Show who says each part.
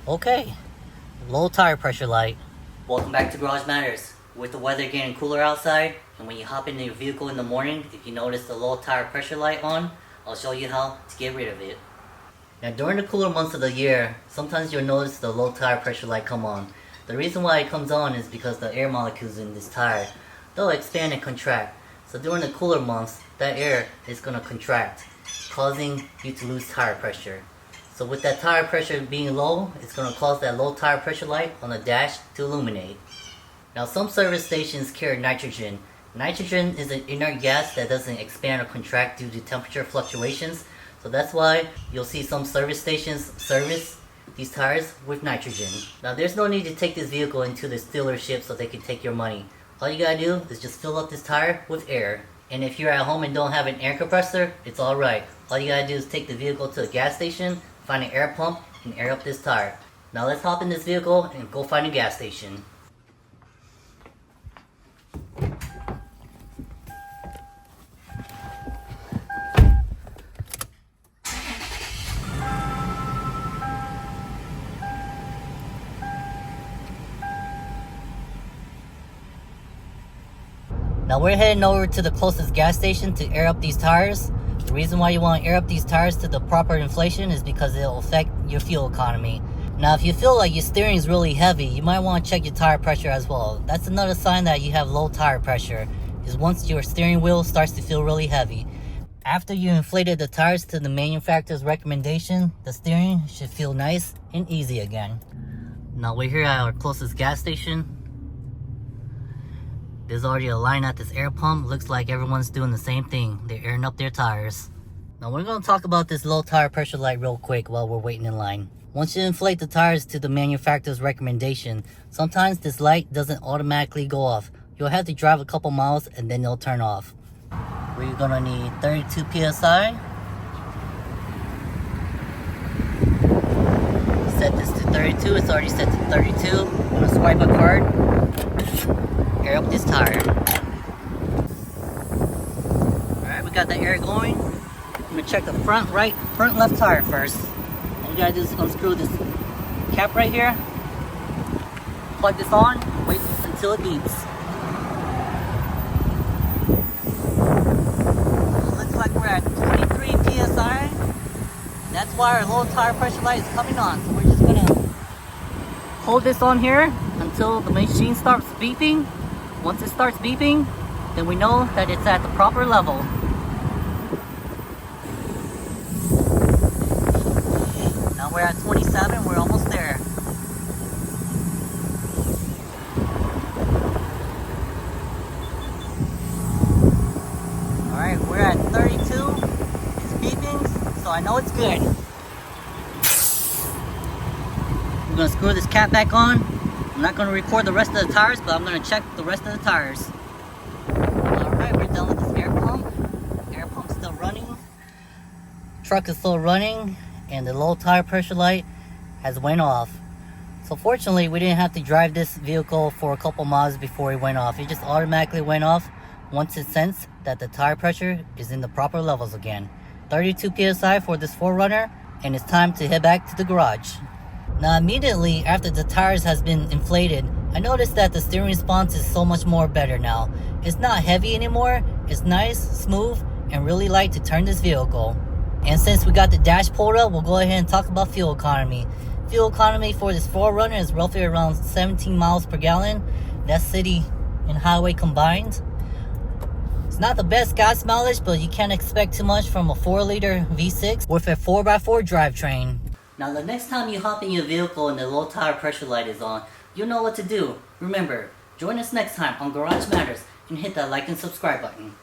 Speaker 1: Okay, low tire pressure light. Welcome back to Garage Matters. With the weather getting cooler outside, and when you hop into your vehicle in the morning, if you notice the low tire pressure light on, I'll show you how to get rid of it. Now during the cooler months of the year, sometimes you'll notice the low tire pressure light come on. The reason why it comes on is because the air molecules in this tire, they'll expand and contract. So during the cooler months, that air is going to contract, causing you to lose tire pressure. So with that tire pressure being low, it's going to cause that low tire pressure light on the dash to illuminate. Now some service stations carry nitrogen. Nitrogen is an inert gas that doesn't expand or contract due to temperature fluctuations. So that's why you'll see some service stations service these tires with nitrogen. Now there's no need to take this vehicle into the dealership so they can take your money. All you gotta do is just fill up this tire with air. And if you're at home and don't have an air compressor, it's alright. All you gotta do is take the vehicle to a gas station, find an air pump, and air up this tire. Now let's hop in this vehicle and go find a gas station. Now we're heading over to the closest gas station to air up these tires. The reason why you want to air up these tires to the proper inflation is because it will affect your fuel economy. Now if you feel like your steering is really heavy, you might want to check your tire pressure as well. That's another sign that you have low tire pressure, is once your steering wheel starts to feel really heavy. After you inflated the tires to the manufacturer's recommendation, the steering should feel nice and easy again. Now we're here at our closest gas station. There's already a line at this air pump. Looks like everyone's doing the same thing. They're airing up their tires. Now we're going to talk about this low tire pressure light real quick while we're waiting in line. Once you inflate the tires to the manufacturer's recommendation, sometimes this light doesn't automatically go off. You'll have to drive a couple miles and then they'll turn off. We're going to need 32 PSI. Set this to 32. It's already set to 32. I'm going to swipe a card. Air up this tire. Alright, we got the air going. I'm gonna check the front left tire first. All you gotta do is unscrew this cap right here. Plug this on, wait until it beeps. Looks like we're at 23 PSI. That's why our low tire pressure light is coming on. So we're just gonna hold this on here until the machine starts beeping. Once it starts beeping, then we know that it's at the proper level. Now we're at 27, we're almost there. Alright, we're at 32. It's beeping, so I know it's good. We're gonna screw this cap back on. I'm not going to record the rest of the tires, but I'm going to check the rest of the tires. Alright, we're done with this air pump. Air pump's still running. Truck is still running. And the low tire pressure light has went off. So fortunately, we didn't have to drive this vehicle for a couple miles before it went off. It just automatically went off once it sensed that the tire pressure is in the proper levels again. 32 PSI for this 4Runner. And it's time to head back to the garage. Now immediately after the tires has been inflated, I noticed that the steering response is so much more better now. It's not heavy anymore, it's nice, smooth, and really light to turn this vehicle. And since we got the dash pulled up, we'll go ahead and talk about fuel economy. Fuel economy for this 4Runner is roughly around 17 miles per gallon. That's city and highway combined. It's not the best gas mileage, but you can't expect too much from a 4-liter V6 with a 4x4 drivetrain. Now the next time you hop in your vehicle and the low tire pressure light is on, you know what to do. Remember, join us next time on Garage Matters and hit that like and subscribe button.